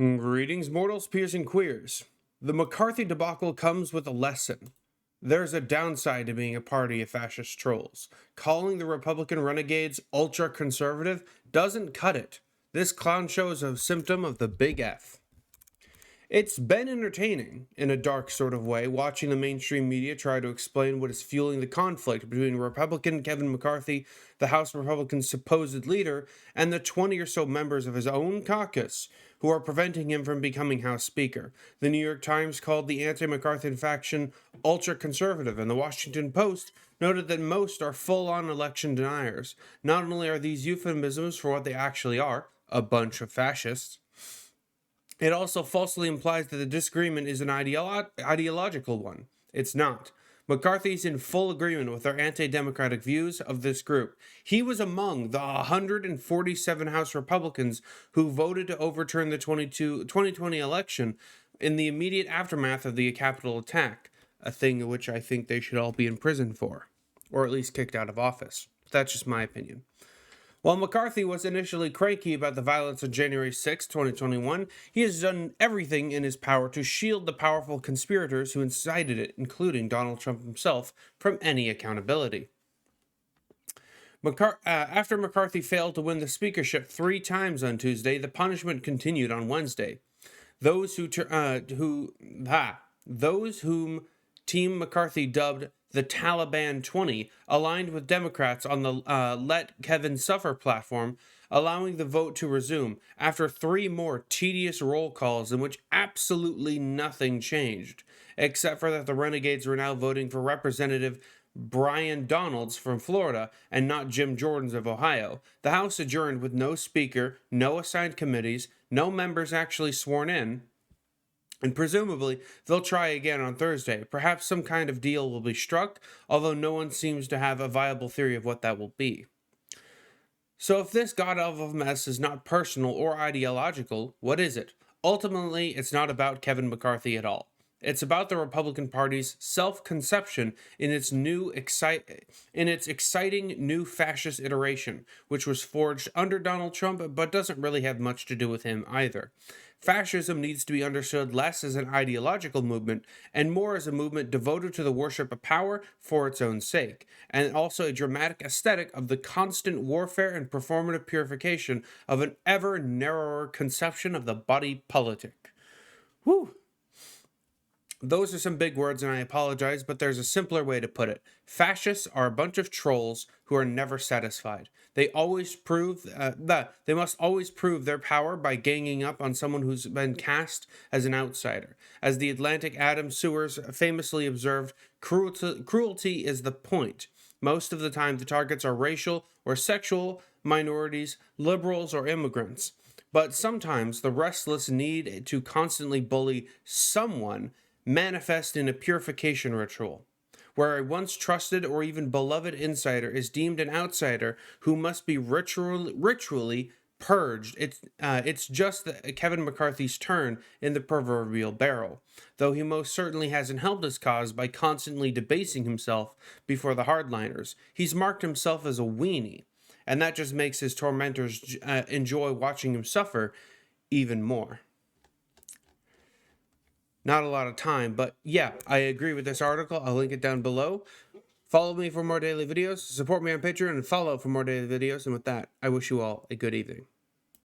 Greetings, mortals, peers, and queers. The McCarthy debacle comes with a lesson. There's a downside to being a party of fascist trolls. Calling the Republican renegades ultra-conservative doesn't cut it. This clown show is a symptom of the big F. It's been entertaining, in a dark sort of way, watching the mainstream media try to explain what is fueling the conflict between Republican Kevin McCarthy, the House Republicans' supposed leader, and the 20 or so members of his own caucus who are preventing him from becoming House Speaker. The New York Times called the anti-McCarthy faction ultra-conservative, and the Washington Post noted that most are full-on election deniers. Not only are these euphemisms for what they actually are, a bunch of fascists, it also falsely implies that the disagreement is an ideological one. It's not. McCarthy's in full agreement with our anti-democratic views of this group. He was among the 147 House Republicans who voted to overturn the 2020 election in the immediate aftermath of the Capitol attack, a thing which I think they should all be in prison for, or at least kicked out of office. That's just my opinion. While McCarthy was initially cranky about the violence on January 6, 2021, he has done everything in his power to shield the powerful conspirators who incited it, including Donald Trump himself, from any accountability. After McCarthy failed to win the speakership 3 times on Tuesday, the punishment continued on Wednesday. Those whom Team McCarthy dubbed the Taliban 20 aligned with Democrats on the Let Kevin Suffer platform, allowing the vote to resume after 3 more tedious roll calls in which absolutely nothing changed, except for that the renegades were now voting for Representative Brian Donalds from Florida and not Jim Jordan's of Ohio. The House adjourned with no speaker, no assigned committees, no members actually sworn in, and presumably, they'll try again on Thursday. Perhaps some kind of deal will be struck, although no one seems to have a viable theory of what that will be. So if this god-awful mess is not personal or ideological, what is it? Ultimately, it's not about Kevin McCarthy at all. It's about the Republican Party's self-conception in its exciting new fascist iteration, which was forged under Donald Trump but doesn't really have much to do with him either. Fascism needs to be understood less as an ideological movement and more as a movement devoted to the worship of power for its own sake, and also a dramatic aesthetic of the constant warfare and performative purification of an ever narrower conception of the body politic. Whew. Those are some big words, and I apologize, but there's a simpler way to put it. Fascists are a bunch of trolls who are never satisfied. They must always prove their power by ganging up on someone who's been cast as an outsider. As the Atlantic Adam Sewers famously observed, cruelty is the point. Most of the time, the targets are racial or sexual minorities, liberals, or immigrants. But sometimes the restless need to constantly bully someone manifest in a purification ritual, where a once trusted or even beloved insider is deemed an outsider who must be ritually purged. It's just Kevin McCarthy's turn in the proverbial barrel, though he most certainly hasn't helped his cause by constantly debasing himself before the hardliners. He's marked himself as a weenie, and that just makes his tormentors enjoy watching him suffer even more. Not a lot of time, but yeah, I agree with this article. I'll link it down below. Follow me for more daily videos, support me on Patreon, and follow for more daily videos. And with that, I wish you all a good evening.